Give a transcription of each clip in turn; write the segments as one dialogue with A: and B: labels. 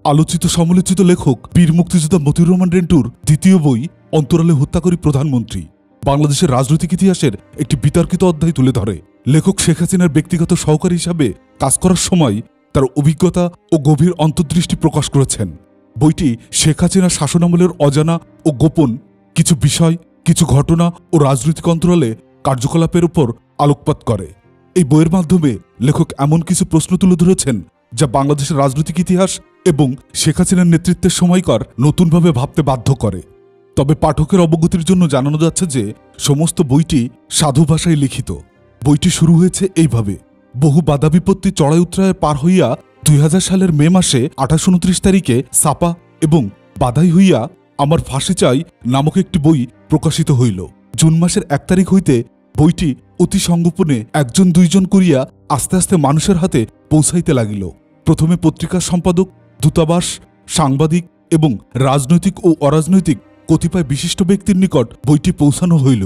A: আলোচিত সমালোচিত লেখক বীর মুক্তিযোদ্ধা মতিউর রহমান রেন্টুর দ্বিতীয় বই অন্তরালে হত্যাকারী প্রধানমন্ত্রী বাংলাদেশের রাজনৈতিক ইতিহাসের একটি বিতর্কিত অধ্যায় তুলে ধরে। লেখক শেখ হাসিনার ব্যক্তিগত সহকারী হিসাবে কাজ করার সময় তার অভিজ্ঞতা ও গভীর অন্তর্দৃষ্টি প্রকাশ করেছেন। বইটি শেখ হাসিনার শাসনামলের অজানা ও গোপন কিছু বিষয়, কিছু ঘটনা ও রাজনৈতিক অন্তরালে কার্যকলাপের উপর আলোকপাত করে। এই বইয়ের মাধ্যমে লেখক এমন কিছু প্রশ্ন তুলে ধরেছেন যা বাংলাদেশের রাজনৈতিক ইতিহাস এবং শেখ হাসিনার নেতৃত্বের সময়কার নতুনভাবে ভাবতে বাধ্য করে। তবে পাঠকের অবগতির জন্য জানানো যাচ্ছে যে সমস্ত বইটি সাধু ভাষায় লিখিত। বইটি শুরু হয়েছে এইভাবে: বহু বাধা বিপত্তি চড়াই উত্তরায় পার হইয়া 2000 সালের মে মাসে 28-29 তারিখে ছাপা এবং বাধাই হইয়া আমার ফাঁসি চাই নামক একটি বই প্রকাশিত হইল। জুন মাসের 1 তারিখ হইতে বইটি অতি সংগোপনে 1-2 করিয়া আস্তে আস্তে মানুষের হাতে পৌঁছাইতে লাগিল। প্রথমে পত্রিকার সম্পাদক, দূতাবাস, সাংবাদিক এবং রাজনৈতিক ও অরাজনৈতিক কতিপয় বিশিষ্ট ব্যক্তির নিকট বইটি পৌঁছানো হইল।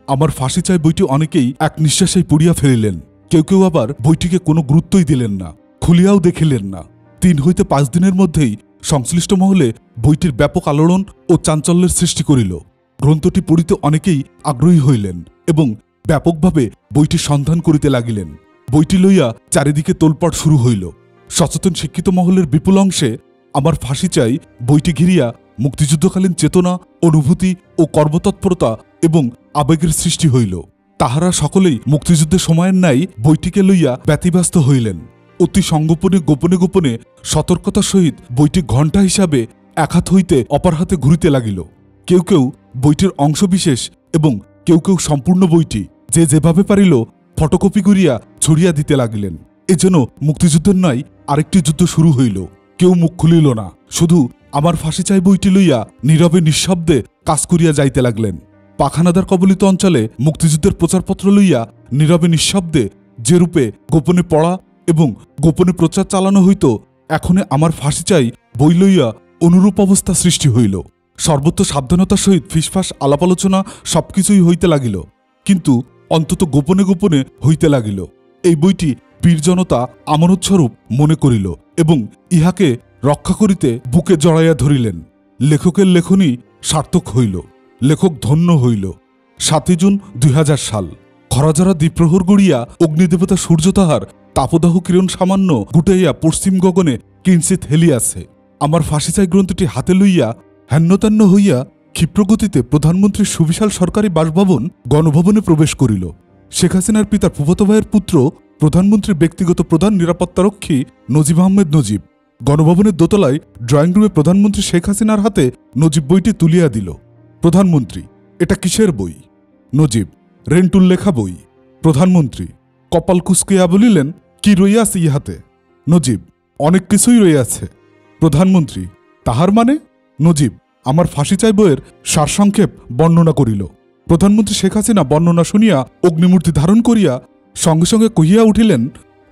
A: আমার ফাঁসি চাই বইটি অনেকেই এক নিঃশ্বাসেই পুড়িয়া ফেলিলেন। কেউ কেউ আবার বইটিকে কোনো গুরুত্বই দিলেন না, খুলিয়াও দেখিলেন না। 3 হইতে 5 দিনের মধ্যেই সংশ্লিষ্ট মহলে বইটির ব্যাপক আলোড়ন ও চাঞ্চল্যের সৃষ্টি করিল। গ্রন্থটি পড়িতে অনেকেই আগ্রহী হইলেন এবং ব্যাপকভাবে বইটির সন্ধান করিতে লাগিলেন। বইটি লইয়া চারিদিকে তোলপাড় শুরু হইল। সচেতন শিক্ষিত মহলের বিপুল অংশে আমার ফাঁসি চাই বইটি ঘিরিয়া মুক্তিযুদ্ধকালীন চেতনা, অনুভূতি ও কর্মতৎপরতা এবং আবেগের সৃষ্টি হইল। তাহারা সকলেই মুক্তিযুদ্ধের সময়ের ন্যায় বইটিকে লইয়া ব্যতিব্যস্ত হইলেন। অতি সংগোপনে গোপনে গোপনে সতর্কতার সহিত বইটি ঘণ্টা হিসাবে এক হাত হইতে অপর হাতে ঘুরিতে লাগিল। কেউ কেউ বইটির অংশবিশেষ এবং কেউ কেউ সম্পূর্ণ বইটি যে যেভাবে পারিল ফটোকপি করিয়া ছড়িয়া দিতে লাগিলেন। এজন্য মুক্তিযুদ্ধের নয় আরেকটি যুদ্ধ শুরু হইল। কেউ মুখ খুলিল না, শুধু আমার ফাঁসি চাই বইটি লইয়া নীরবে নিঃশব্দে কাজ করিয়া যাইতে লাগলেন। পাখানাদার কবলিত অঞ্চলে মুক্তিযুদ্ধের প্রচারপত্র লইয়া নীরবে নিঃশব্দে যে রূপে গোপনে পড়া এবং গোপনে প্রচার চালানো হইত, এখনে আমার ফাঁসি চাই বই লইয়া অনুরূপ অবস্থা সৃষ্টি হইল। সর্বত্র সাবধানতার সহিত ফিসফাস আলাপ আলোচনা সবকিছুই হইতে লাগিল, কিন্তু অন্তত গোপনে গোপনে হইতে লাগিল। এই বইটি বীর জনতা আমানতস্বরূপ মনে করিল এবং ইহাকে রক্ষা করিতে বুকে জড়াইয়া ধরিলেন। লেখকের লেখনী সার্থক হইল, লেখক ধন্য হইল। 7 জুন 2000 সাল। খরাঝরা দ্বীপ্রহর গড়িয়া অগ্নিদেবতা সূর্য তাহার তাপদাহ কিরণ সামান্য গুটাইয়া পশ্চিম গগনে কিঞ্চিৎ হেলিয়াছে। আমার ফাঁসি চাই গ্রন্থটি হাতে লইয়া হেন্যতান্য হইয়া ক্ষিপ্রগতিতে প্রধানমন্ত্রীর সুবিশাল সরকারি বাসভবন গণভবনে প্রবেশ করিল। শেখ হাসিনার পিতার ফুফাতো ভাইয়ের পুত্র, প্রধানমন্ত্রীর ব্যক্তিগত প্রধান নিরাপত্তারক্ষী নজিব আহমেদ নজিব গণভবনের দোতলায় ড্রয়িং রুমে প্রধানমন্ত্রী শেখ হাসিনার হাতে নজিব বইটি তুলিয়া দিল। প্রধানমন্ত্রী: এটা কিসের বই? নজিব: রেন্টুর লেখা বই। প্রধানমন্ত্রী কপাল কুঁচকিয়া বলিলেন, কি রইয়াছে ইহাতে? নজিব: অনেক কিছুই রইয়াছে। প্রধানমন্ত্রী: তাহার মানে? নজিব আমার ফাঁসি চাই বইয়ের সারসংক্ষেপ বর্ণনা করিল। প্রধানমন্ত্রী শেখ হাসিনা বর্ণনা শুনিয়া অগ্নিমূর্তি ধারণ করিয়া সঙ্গে সঙ্গে কহিয়া উঠিলেন,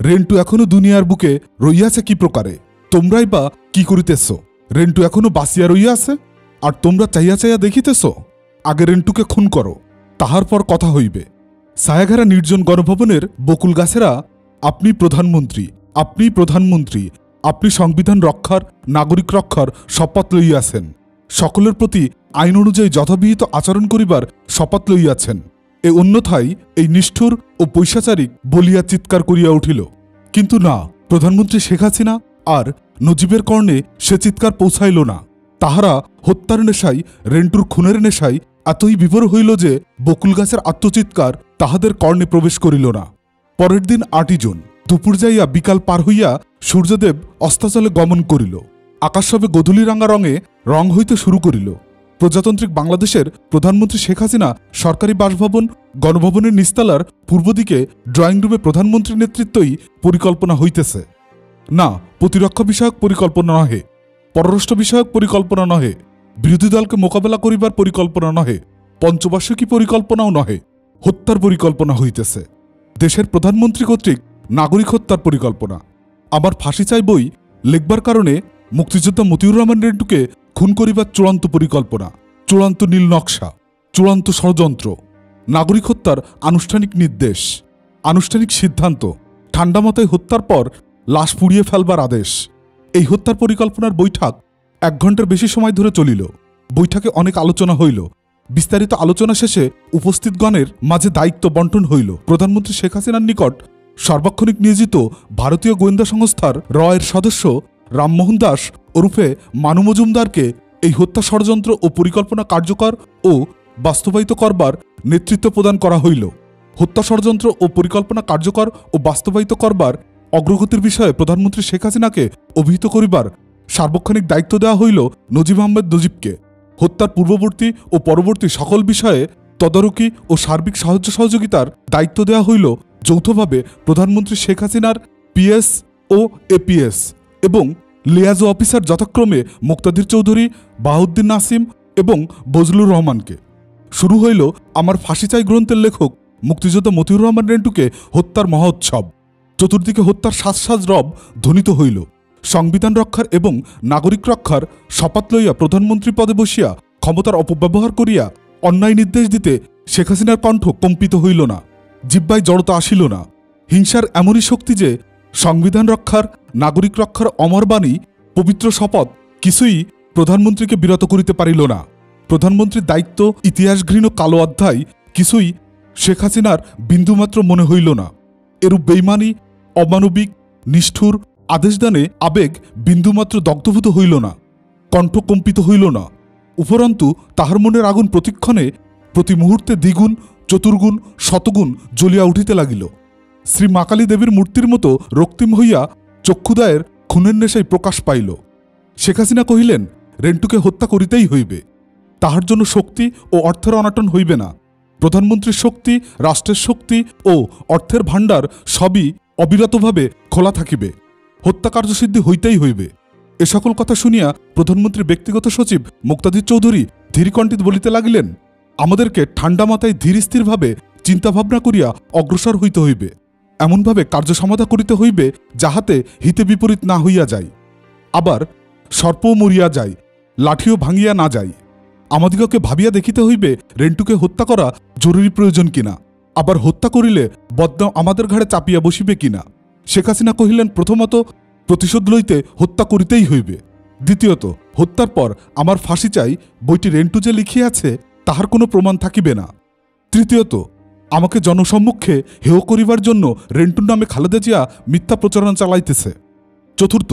A: রেন্টু এখনো দুনিয়ার বুকে রইয়াছে কি প্রকারে? তোমরাই বা কি করিতেছ? রেন্টু এখনো বাঁচিয়া রইয়াছে, আর তোমরা চাইয়া চাইয়া দেখিতেছ? আগে রেন্টুকে খুন করো, তাহার পর কথা হইবে। ছায়াঘেরা নির্জন গণভবনের বকুল গাছেরা, আপনি প্রধানমন্ত্রী, আপনি প্রধানমন্ত্রী, আপনি সংবিধান রক্ষার, নাগরিক রক্ষার শপথ লইয়াছেন, সকলের প্রতি আইন অনুযায়ী যথাবিহিত আচরণ করিবার শপথ লইয়াছেন। এ অন্যথায় এই নিষ্ঠুর ও পৈশাচারিক বলিয়া চিৎকার করিয়া উঠিল। কিন্তু না, প্রধানমন্ত্রী শেখ হাসিনা আর নজিবের কর্ণে সে চিৎকার পৌঁছাইল না। তাহারা হত্যার নেশায়, রেন্টুর খুনের নেশায় এতই বিভোর হইল যে বকুল গাছের আত্মচিৎকার তাহাদের কর্ণে প্রবেশ করিল না। পরের দিন 8 জুন দুপুর যাইয়া বিকাল পার হইয়া সূর্যদেব অস্তাচলে গমন করিল। আকাশ সবে গোধূলি রাঙা রঙে রং হইতে শুরু করিল। প্রজাতান্ত্রিক বাংলাদেশের প্রধানমন্ত্রী শেখ হাসিনা সরকারি বাসভবন গণভবনের নিচতলার পূর্ব দিকে ড্রয়িং রুমে প্রধানমন্ত্রীর নেতৃত্বই পরিকল্পনা হইতেছে। না, প্রতিরক্ষা বিষয়ক পরিকল্পনা নহে, পররাষ্ট্র বিষয়ক পরিকল্পনা নহে, বিরোধী দলকে মোকাবেলা করিবার পরিকল্পনা নহে, পঞ্চবার্ষিকী পরিকল্পনাও নহে, হত্যার পরিকল্পনা হইতেছে। দেশের প্রধানমন্ত্রী কর্তৃক নাগরিক হত্যার পরিকল্পনা। আমার ফাঁসি চাই বই লিখবার কারণে মুক্তিযোদ্ধা মতিউর রহমান রেন্টুকে খুন করিবার চূড়ান্ত পরিকল্পনা, চূড়ান্ত নীল নকশা, চূড়ান্ত ষড়যন্ত্র, নাগরিক হত্যার আনুষ্ঠানিক নির্দেশ, আনুষ্ঠানিক সিদ্ধান্ত, ঠান্ডা মাথায় হত্যার পর লাশ পুড়িয়ে ফেলবার আদেশ। এই হত্যার পরিকল্পনার বৈঠক 1 ঘণ্টার বেশি সময় ধরে চলিল। বৈঠকে অনেক আলোচনা হইল। বিস্তারিত আলোচনা শেষে উপস্থিতগণের মাঝে দায়িত্ব বন্টন হইল। প্রধানমন্ত্রী শেখ হাসিনার নিকট সার্বক্ষণিক নিয়োজিত ভারতীয় গোয়েন্দা সংস্থার রয়ের সদস্য রামমোহন দাস ওরফে মানু মজুমদারকে এই হত্যা ষড়যন্ত্র ও পরিকল্পনা কার্যকর ও বাস্তবায়িত করবার নেতৃত্ব প্রদান করা হইল। হত্যা ষড়যন্ত্র ও পরিকল্পনা কার্যকর ও বাস্তবায়িত করবার অগ্রগতির বিষয়ে প্রধানমন্ত্রী শেখ হাসিনাকে অভিহিত করিবার সার্বক্ষণিক দায়িত্ব দেওয়া হইল নজিব আহমেদ নজিবকে। হত্যার পূর্ববর্তী ও পরবর্তী সকল বিষয়ে তদারকি ও সার্বিক সাহায্য সহযোগিতার দায়িত্ব দেওয়া হইল যৌথভাবে প্রধানমন্ত্রী শেখ হাসিনার পিএস ও এপিএস এবং লিয়াজো অফিসার যথাক্রমে মুক্তাদির চৌধুরী, বাহাউদ্দিন নাসিম এবং বজলুর রহমানকে। শুরু হইল আমার ফাঁসি চাই গ্রন্থের লেখক মুক্তিযোদ্ধা মতিউর রহমান রেন্টুকে হত্যার মহোৎসব। চতুর্দিকে হত্যার সাজ রব ধ্বনিত হইল। সংবিধান রক্ষার এবং নাগরিক রক্ষার শপথ লইয়া প্রধানমন্ত্রী পদে বসিয়া ক্ষমতার অপব্যবহার করিয়া অন্যায় নির্দেশ দিতে শেখ হাসিনার কণ্ঠ কম্পিত হইল না, জিহ্বায় জড়তা আসিল না। হিংসার এমনই শক্তি যে সংবিধান রক্ষার, নাগরিক রক্ষার অমর বাণী, পবিত্র শপথ কিছুই প্রধানমন্ত্রীকে বিরত করিতে পারিল না। প্রধানমন্ত্রীর দায়িত্ব ইতিহাসঘৃণ কালো অধ্যায় কিছুই শেখ হাসিনার বিন্দুমাত্র মনে হইল না। এরূপ বেইমানি, অমানবিক, নিষ্ঠুর আদেশদানে আবেগ বিন্দুমাত্র দগ্ধভূত হইল না, কণ্ঠ কম্পিত হইল না। উপরন্তু তাহার মনের আগুন প্রতিক্ষণে প্রতি মুহূর্তে দ্বিগুণ, চতুর্গুণ, শতগুণ জ্বলিয়া উঠিতে লাগিল। শ্রী মা কালী দেবীর মূর্তির মতো রক্তিম হইয়া চক্ষুদয়ের খুনের নেশায় প্রকাশ পাইল। শেখ হাসিনা কহিলেন, রেন্টুকে হত্যা করিতেই হইবে। তাহার জন্য শক্তি ও অর্থের অনাটন হইবে না। প্রধানমন্ত্রীর শক্তি, রাষ্ট্রের শক্তি ও অর্থের ভাণ্ডার সবই অবিরতভাবে খোলা থাকিবে। হত্যা কার্যসিদ্ধি হইতেই হইবে। এ সকল কথা শুনিয়া প্রধানমন্ত্রীর ব্যক্তিগত সচিব মুক্তাদির চৌধুরী ধীরকণ্ঠিত বলিতে লাগিলেন, আমাদেরকে ঠান্ডা মাথায় ধীর স্থিরভাবে চিন্তাভাবনা করিয়া অগ্রসর হইতে হইবে। এমনভাবে কার্য সমাধা করিতে হইবে যাহাতে হিতে বিপরীত না হইয়া যায়, আবার সর্পও মরিয়া যায়, লাঠিও ভাঙিয়া না যায়। আমাদিগকে ভাবিয়া দেখিতে হইবে রেন্টুকে হত্যা করা জরুরি প্রয়োজন কিনা, আবার হত্যা করিলে বদনাম আমাদের ঘাড়ে চাপিয়া বসিবে কিনা। শেখ হাসিনা কহিলেন, প্রথমত প্রতিশোধ লইতে হত্যা করিতেই হইবে। দ্বিতীয়ত, হত্যার পর আমার ফাঁসি চাই বইটি রেন্টু যে লিখিয়াছে তাহার কোনো প্রমাণ থাকিবে না। তৃতীয়ত, আমাকে জনসম্মুখে হেয় করিবার জন্য রেন্টুর নামে খালেদা জিয়া মিথ্যা প্রচারণা চালাইতেছে। চতুর্থ,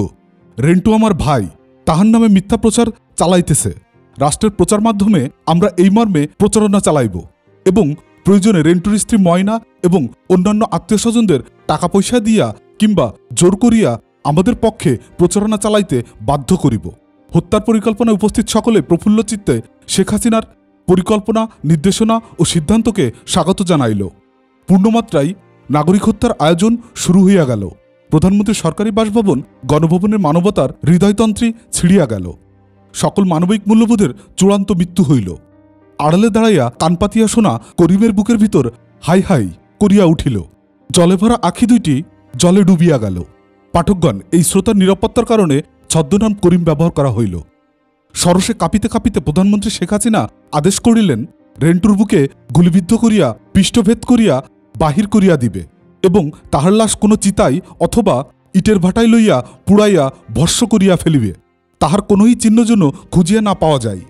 A: রেন্টু আমার ভাই, তাহার নামে মিথ্যা প্রচার চালাইতেছে। রাষ্ট্রের প্রচার মাধ্যমে আমরা এই মর্মে প্রচারণা চালাইব এবং প্রয়োজনে রেন্টুর স্ত্রী ময়না এবং অন্যান্য আত্মীয় স্বজনদের টাকা পয়সা দিয়া কিংবা জোর করিয়া আমাদের পক্ষে প্রচারণা চালাইতে বাধ্য করিব। হত্যার পরিকল্পনায় উপস্থিত সকলে প্রফুল্ল চিত্তে শেখ হাসিনার পরিকল্পনা, নির্দেশনা ও সিদ্ধান্তকে স্বাগত জানাইল। পূর্ণমাত্রায় নাগরিক হত্যার আয়োজন শুরু হইয়া গেল। প্রধানমন্ত্রীর সরকারি বাসভবন গণভবনের মানবতার হৃদয়তন্ত্রী ছিড়িয়া গেল। সকল মানবিক মূল্যবোধের চূড়ান্ত মৃত্যু হইল। আড়ালে দাঁড়াইয়া কান পাতিয়া শোনা করিমের বুকের ভিতর হাই হাই করিয়া উঠিল। জলে ভরা আখি দুইটি জলে ডুবিয়া গেল। পাঠকগণ, এই শ্রোতার নিরাপত্তার কারণে ছদ্মনাম করিম ব্যবহার করা হইল। সরসে কাঁপিতে কাঁপিতে প্রধানমন্ত্রী শেখ হাসিনা আদেশ করিলেন, রেন্টুর বুকে গুলিবিদ্ধ করিয়া পৃষ্ঠভেদ করিয়া বাহির করিয়া দিবে এবং তাহার লাশ কোনো চিতাই অথবা ইটের ভাটায় লইয়া পুড়াইয়া ভস্য করিয়া ফেলিবে, তাহার কোনোই চিহ্ন যেন খুঁজিয়া না পাওয়া যায়।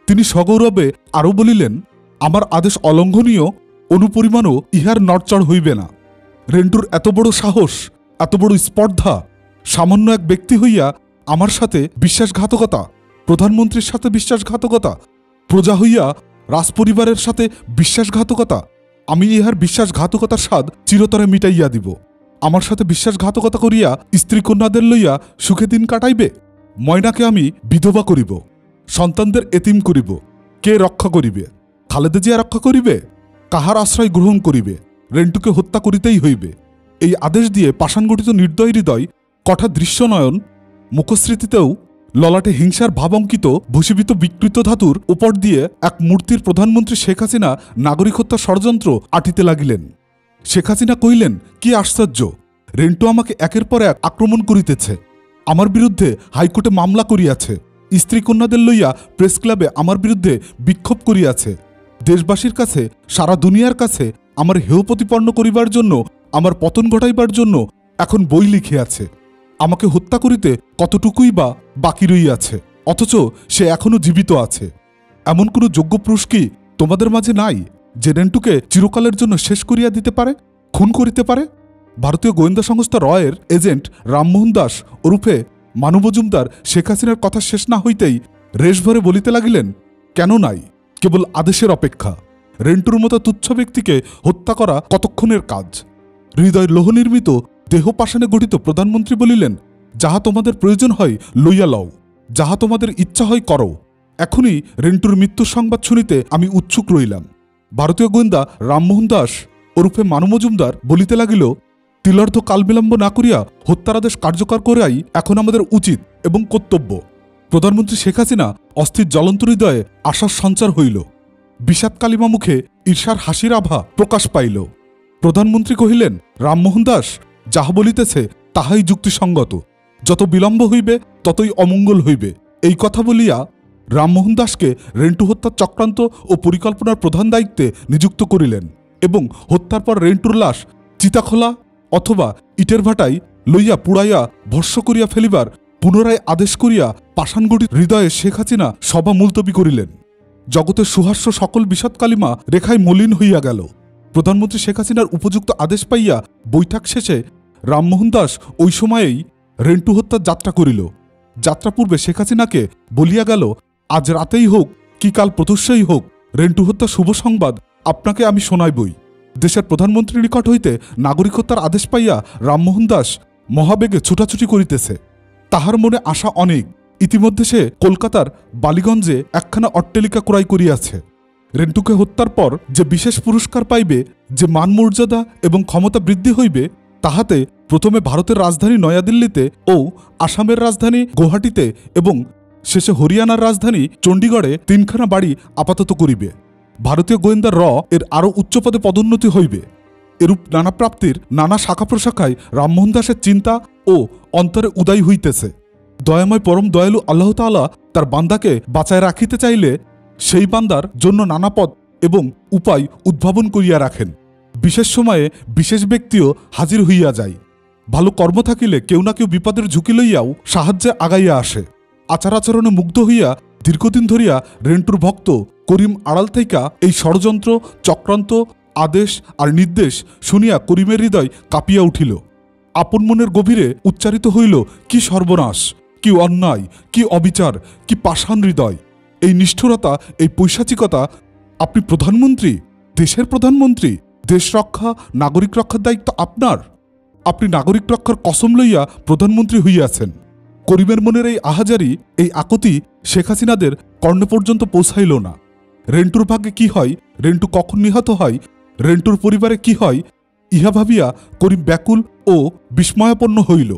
A: তিনি সগৌরবে আরও বলিলেন, আমার আদেশ অলঙ্ঘনীয়, অনুপরিমাণও ইহার নড়চড় হইবে না। রেন্টুর এত বড় সাহস, এত বড় স্পর্ধা, সামান্য এক ব্যক্তি হইয়া আমার সাথে বিশ্বাসঘাতকতা, প্রধানমন্ত্রীর সাথে বিশ্বাসঘাতকতা, প্রজা হইয়া রাজপরিবারের সাথে বিশ্বাসঘাতকতা। আমি ইহার বিশ্বাসঘাতকতার স্বাদ চিরতরে মিটাইয়া দিব। আমার সাথে বিশ্বাসঘাতকতা করিয়া স্ত্রী কন্যাদের লইয়া সুখে দিন কাটাইবে। ময়নাকে আমি বিধবা করিব, সন্তানদের এতিম করিব। কে রক্ষা করিবে? খালেদা জিয়া রক্ষা করিবে? কাহার আশ্রয় গ্রহণ করিবে? রেন্টুকে হত্যা করিতেই হইবে। এই আদেশ দিয়ে পাষাণগঠিত নির্দয় হৃদয় কঠা দৃশ্যনয়ন মুখস্মৃতিতেও ললাটে হিংসার ভাবঙ্কিত ভূষীভূত বিকৃত ধাতুর উপর দিয়ে এক মূর্তির প্রধানমন্ত্রী শেখ হাসিনা নাগরিক হত্যা ষড়যন্ত্র আটিতে লাগিলেন। শেখ হাসিনা কহিলেন, কি আশ্চর্য! রেন্টু আমাকে একের পর এক আক্রমণ করিতেছে, আমার বিরুদ্ধে হাইকোর্টে মামলা করিয়াছে, স্ত্রী কন্যাদের লইয়া প্রেস ক্লাবে আমার বিরুদ্ধে বিক্ষোভ করিয়াছে, দেশবাসীর কাছে, সারা দুনিয়ার কাছে আমার হেয় প্রতিপন্ন করিবার জন্য, আমার পতন ঘটাইবার জন্য এখন বই লিখিয়াছে। আমাকে হত্যা করিতে কতটুকুই বা বাকি রইয়াছে, অথচ সে এখনো জীবিত আছে। এমন কোনো যোগ্য পুরুষ কি তোমাদের মাঝে নাই যে রেন্টুকে চিরকালের জন্য শেষ করিয়া দিতে পারে, খুন করিতে পারে? ভারতীয় গোয়েন্দা সংস্থা রয়ের এজেন্ট রামমোহন দাস ওরফে মানু মজুমদার শেখ হাসিনার কথা শেষ না হইতেই রেশভরে বলিতে লাগিলেন, কেন নাই, কেবল আদেশের অপেক্ষা। রেন্টুর মতো তুচ্ছ ব্যক্তিকে হত্যা করা কতক্ষণের কাজ? হৃদয় লোহনির্মিত দেহ পাষাণে গঠিত প্রধানমন্ত্রী বলিলেন, যাহা তোমাদের প্রয়োজন হয় লইয়া লও, যাহা তোমাদের ইচ্ছা হয় করো। এখনই রেন্টুর মৃত্যুর সংবাদ শুনিতে আমি উৎসুক রইলাম। ভারতীয় গোয়েন্দা রামমোহন দাস ওরফে মানু মজুমদার বলিতে লাগিল, তিলার্ধ কালবিলম্ব না করিয়া হত্যার আদেশ কার্যকর করাই এখন আমাদের উচিত এবং কর্তব্য। প্রধানমন্ত্রী শেখ হাসিনা অস্থির জ্বলন্ত হৃদয়ে আশার সঞ্চার হইল। বিষাদ কালিমা মুখে ঈর্ষার হাসির আভা প্রকাশ পাইল। প্রধানমন্ত্রী কহিলেন, রামমোহন দাস যাহা বলিতেছে তাহাই যুক্তিসঙ্গত। যত বিলম্ব হইবে ততই অমঙ্গল হইবে। এই কথা বলিয়া রামমোহন দাসকে রেন্টু হত্যার চক্রান্ত ও পরিকল্পনার প্রধান দায়িত্বে নিযুক্ত করিলেন এবং হত্যার পর রেন্টুর লাশ চিতাখোলা অথবা ইটের ভাটায় লইয়া পুড়াইয়া ভস্য করিয়া ফেলিবার পুনরায় আদেশ করিয়া পাষাণগঠিত হৃদয়ে শেখ হাসিনা সভা মুলতবি করিলেন। জগতের সুহাস্য সকল বিষাদ কালিমা রেখায় মলিন হইয়া গেল। প্রধানমন্ত্রী শেখ হাসিনার উপযুক্ত আদেশ পাইয়া বৈঠক শেষে রামমোহন দাস ওই সময়েই রেন্টু হত্যার যাত্রা করিল। যাত্রা পূর্বে শেখ হাসিনাকে বলিয়া গেল, আজ রাতেই হোক কি কাল প্রত্যুষই হোক রেন্টু হত্যার শুভ সংবাদ আপনাকে আমি শোনাইবই। দেশের প্রধানমন্ত্রীর নিকট হইতে নাগরিক হত্যার আদেশ পাইয়া রামমোহন দাস মহাবেগে ছুটাছুটি করিতেছে। তাহার মনে আশা অনেক। ইতিমধ্যে সে কলকাতার বালিগঞ্জে একখানা অট্টালিকা ক্রয় করিয়াছে। রেন্টুকে হত্যার পর যে বিশেষ পুরস্কার পাইবে, যে মান মর্যাদা এবং ক্ষমতা বৃদ্ধি হইবে, তাহাতে প্রথমে ভারতের রাজধানী নয়াদিল্লিতে ও আসামের রাজধানী গুয়াহাটিতে এবং শেষে হরিয়ানার রাজধানী চণ্ডীগড়ে 3খানা বাড়ি আপাতত করিবে। ভারতীয় গোয়েন্দা এর আরও উচ্চপদে পদোন্নতি হইবে। এরূপ নানা প্রাপ্তির নানা শাখা প্রশাখায় রামমোহন দাসের চিন্তা ও অন্তরে উদয় হইতেছে। দয়াময় পরম দয়ালু আল্লাহ তাআলা তার বান্দাকে বাঁচায় রাখিতে চাইলে সেই বান্দার জন্য নানা পথ এবং উপায় উদ্ভাবন করিয়া রাখেন। বিশেষ সময়ে বিশেষ ব্যক্তিও হাজির হইয়া যায়। ভালো কর্ম থাকিলে কেউ না কেউ বিপদের ঝুঁকি লইয়াও সাহায্যে আগাইয়া আসে। আচার আচরণে মুগ্ধ হইয়া দীর্ঘদিন ধরিয়া রেন্টুর ভক্ত করিম আড়াল থাইকা এই ষড়যন্ত্র, চক্রান্ত, আদেশ আর নির্দেশ শুনিয়া করিমের হৃদয় কাঁপিয়া উঠিল। আপন মনের গভীরে উচ্চারিত হইল, কি সর্বনাশ, কি অন্যায়, কি অবিচার, কি পাষাণ হৃদয়, এই নিষ্ঠুরতা, এই পৈশাচিকতা! আপনি প্রধানমন্ত্রী, দেশের প্রধানমন্ত্রী, দেশ রক্ষা, নাগরিক রক্ষার দায়িত্ব আপনার। আপনি নাগরিক রক্ষার কসম লইয়া প্রধানমন্ত্রী হইয়াছেন। করিমের মনের এই আহাজারি, এই আকুতি শেখ হাসিনাদের কর্ণে পর্যন্ত পৌঁছাইল না। রেন্টুর ভাগ্যে কি হয়, রেন্টু কখন নিহত হয়, রেন্টুর পরিবারে কি হয়, ইহা ভাবিয়া করিম ব্যাকুল ও বিস্ময়াপন্ন হইল।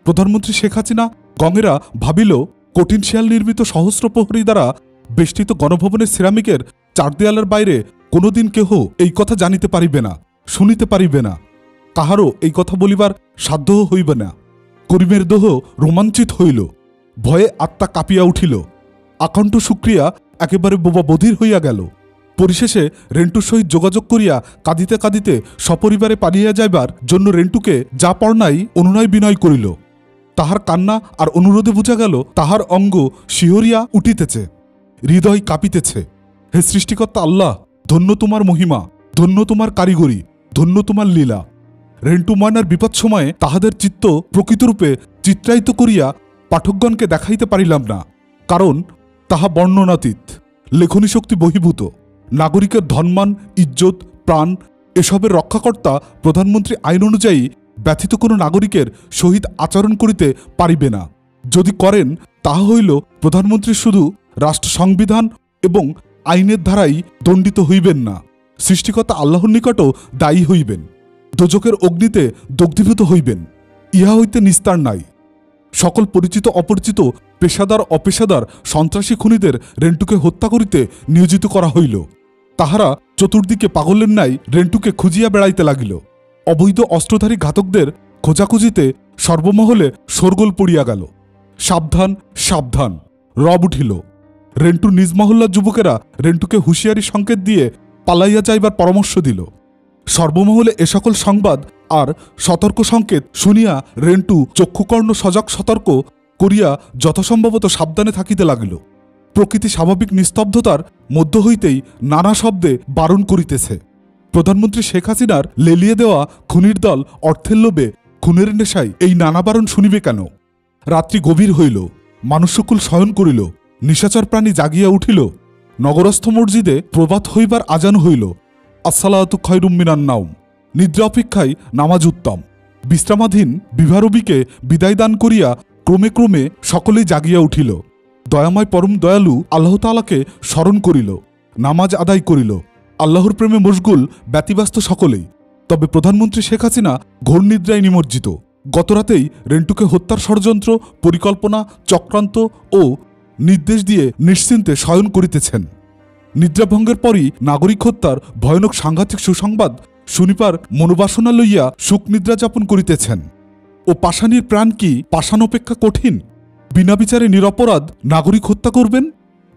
A: প্রধানমন্ত্রী শেখ হাসিনা গঙেরা ভাবিল, কঠিন শেয়াল নির্মিত সহস্র প্রহরী দ্বারা বেষ্টিত গণভবনের সিরামিকের চার দেয়ালের বাইরে কোনোদিন কেহ এই কথা জানিতে পারিবে না, শুনিতে পারিবে না, কাহারও এই কথা বলিবার সাধ্য হইবে না। করিমের দেহ রোমাঞ্চিত হইল, ভয়ে আত্মা কাঁপিয়া উঠিল। আকণ্ঠ শুক্রিয়া একেবারে বোবা বধির হইয়া গেল। পরিশেষে রেন্টুর সহিত যোগাযোগ করিয়া কাঁদিতে কাঁদিতে সপরিবারে পালিয়া যাইবার জন্য রেন্টুকে যা পড়নাই অনুনয় বিনয় করিল। তাহার কান্না আর অনুরোধে বুঝা গেল তাহার অঙ্গ শিহরিয়া উঠিতেছে, হৃদয় কাঁপিতেছে। হে সৃষ্টিকর্তা আল্লাহ, ধন্য তোমার মহিমা, ধন্য তোমার কারিগরি, ধন্য তোমার লীলা। রেন্টু ময়নার বিপদ সময়ে তাহাদের চিত্ত প্রকৃতরূপে চিত্রায়িত করিয়া পাঠকগণকে দেখাইতে পারিলাম না, কারণ তাহা বর্ণনাতীত, লেখনী শক্তি বহির্ভূত। নাগরিকের ধনমান, ইজ্জত, প্রাণ এসবের রক্ষাকর্তা প্রধানমন্ত্রী আইন অনুযায়ী ব্যথিত কোনো নাগরিকের সহিত আচরণ করিতে পারিবে না। যদি করেন তাহা হইল প্রধানমন্ত্রী শুধু রাষ্ট্র সংবিধান এবং আইনের ধারাই দণ্ডিত হইবেন না, সৃষ্টিকর্তা আল্লাহর নিকটও দায়ী হইবেন, দোজকের অগ্নিতে দগ্ধীভূত হইবেন। ইহা হইতে নিস্তার নাই। সকল পরিচিত অপরিচিত, পেশাদার অপেশাদার সন্ত্রাসী খুনিদের রেন্টুকে হত্যা করিতে নিয়োজিত করা হইল। তাহারা চতুর্দিকে পাগলের ন্যায় রেন্টুকে খুঁজিয়া বেড়াইতে লাগিল। অবৈধ অস্ত্রধারী ঘাতকদের খোঁজাখুঁজিতে সর্বমহলে শোরগোল পড়িয়া গেল। সাবধান, সাবধান! রব উঠিল। রেন্টুর নিজ মহল্লার যুবকেরা রেন্টুকে হুঁশিয়ারি সংকেত দিয়ে পালাইয়া যাইবার পরামর্শ দিল। সর্বমহলে এ সকল সংবাদ আর সতর্ক সংকেত শুনিয়া রেন্টু চক্ষুকর্ণ সজাগ সতর্ক করিয়া যথাসম্ভবত সাবধানে থাকিতে লাগিল। প্রকৃতি স্বাভাবিক নিস্তব্ধতার মধ্য হইতেই নানা শব্দে বারণ করিতেছে। প্রধানমন্ত্রী শেখ হাসিনার লেলিয়ে দেওয়া খুনির দল অর্থের লোভে খুনের নেশায় এই নানা বারণ শুনিবে কেন? রাত্রি গভীর হইল, মানুষ্যকুল শয়ন করিল, নিশাচর প্রাণী জাগিয়া উঠিল। নগরস্থ মসজিদে প্রভাত হইবার আজান হইল। আসসালাতু খায়রুম মিনান নাওম। নিদ্রা অপেক্ষায় নামাজ উত্তম। বিশ্রামাধীন বিভারবীকে বিদায় দান করিয়া ক্রমে ক্রমে সকলেই জাগিয়া উঠিল। দয়াময় পরম দয়ালু আল্লাহ তাআলাকে স্মরণ করিল, নামাজ আদায় করিল। আল্লাহর প্রেমে মশগুল ব্যতিব্যস্ত সকলেই। তবে প্রধানমন্ত্রী শেখ হাসিনা ঘোর নিদ্রায় নিমজ্জিত। গতরাতেই রেন্টুকে হত্যার ষড়যন্ত্র, পরিকল্পনা, চক্রান্ত ও নির্দেশ দিয়ে নিশ্চিন্তে শয়ন করিতেছেন। নিদ্রাভঙ্গের পরই নাগরিক হত্যার ভয়ানক সাংঘাতিক সুসংবাদ শুনিবার মনোবাসনা লইয়া সুখনিদ্রা যাপন করিতেছেন। ও পাষাণীর প্রাণ কি পাষাণ অপেক্ষা কঠিন? বিনা বিচারে নিরপরাধ নাগরিক হত্যা করবেন?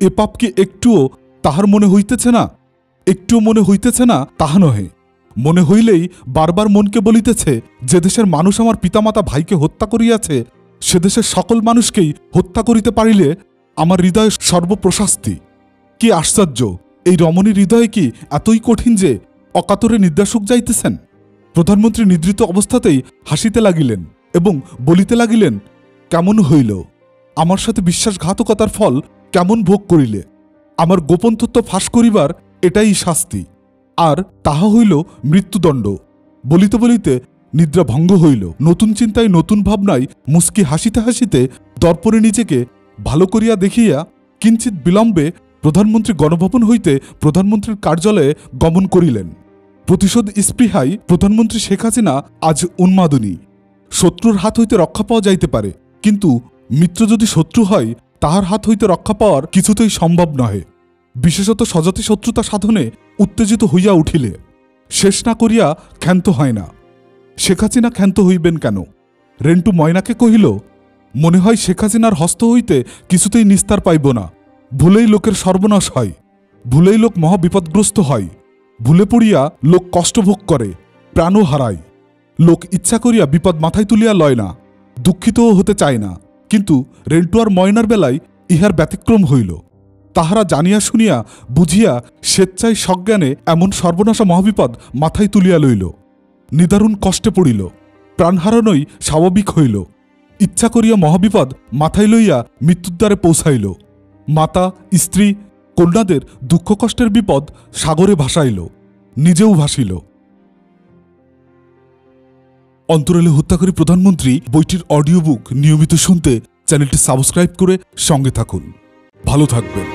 A: এ পাপ কি একটুও তাহার মনে হইতেছে না? একটুও মনে হইতেছে না তাহা নহে। মনে হইলেই বারবার মনকে বলিতেছে, যে দেশের মানুষ আমার পিতামাতা ভাইকে হত্যা করিয়াছে, সে দেশের সকল মানুষকেই হত্যা করিতে পারিলে আমার হৃদয় সর্বপ্রশাস্তি। কি আশ্চর্য! এই রমণীর হৃদয়ে কি এতই কঠিন যে অকাতরে নিদ্রাসুখ যাইতেছেন? প্রধানমন্ত্রী নিদ্রিত অবস্থাতেই হাসিতে লাগিলেন এবং বলিতে লাগিলেন, কেমন হইল? আমার সাথে বিশ্বাসঘাতকতার ফল কেমন ভোগ করিলে? আমার গোপন তথ্য ফাঁস করিবার এটাই শাস্তি, আর তাহা হইল মৃত্যুদণ্ড। বলিতে বলিতে নিদ্রা ভঙ্গ হইল। নতুন চিন্তায় নতুন ভাবনায় মুস্কি হাসিতে হাসিতে দর্পণে নিজেকে ভালো করিয়া দেখিয়া কিঞ্চিৎ বিলম্বে প্রধানমন্ত্রী গণভবন হইতে প্রধানমন্ত্রীর কার্যালয়ে গমন করিলেন। প্রতিশোধ স্পৃহায় প্রধানমন্ত্রী শেখ হাসিনা আজ উন্মাদনী। শত্রুর হাত হইতে রক্ষা পাওয়া যাইতে পারে, কিন্তু মিত্র যদি শত্রু হয় তাহার হাত হইতে রক্ষা পাওয়ার কিছুতেই সম্ভব নহে। বিশেষত স্বজাতি শত্রুতা সাধনে উত্তেজিত হইয়া উঠিলে শেষ না করিয়া ক্ষান্ত হয় না। শেখ হাসিনা ক্ষান্ত হইবেন কেন? রেন্টু ময়নাকে কহিল, মনে হয় শেখ হাসিনার হস্ত হইতে কিছুতেই নিস্তার পাইব না। ভুলেই লোকের সর্বনাশ হয়, ভুলেই লোক মহাবিপদগ্রস্ত হয়, ভুলে পড়িয়া লোক কষ্টভোগ করে, প্রাণও হারায়। লোক ইচ্ছা করিয়া বিপদ মাথায় তুলিয়া লয় না, দুঃখিতও হতে চায় না। কিন্তু রেন্টু আর ময়নার বেলায় ইহার ব্যতিক্রম হইল। তাহারা জানিয়া শুনিয়া বুঝিয়া স্বেচ্ছায় সজ্ঞানে এমন সর্বনাশা মহাবিপদ মাথায় তুলিয়া লইল। নিদারুণ কষ্টে পড়িল, প্রাণ হারানোই স্বাভাবিক হইল। ইচ্ছা করিয়া মহাবিপদ মাথায় লইয়া মৃত্যুদ্বারে পৌঁছাইল। মাতা, স্ত্রী, কন্যাদের দুঃখ কষ্টের বিপদ সাগরে ভাসাইল, নিজেও ভাসিল। অন্তরালে হত্যাকারী প্রধানমন্ত্রী বইটির অডিও বুক নিয়মিত শুনতে চ্যানেলটি সাবস্ক্রাইব করে সঙ্গে থাকুন। ভালো থাকবেন।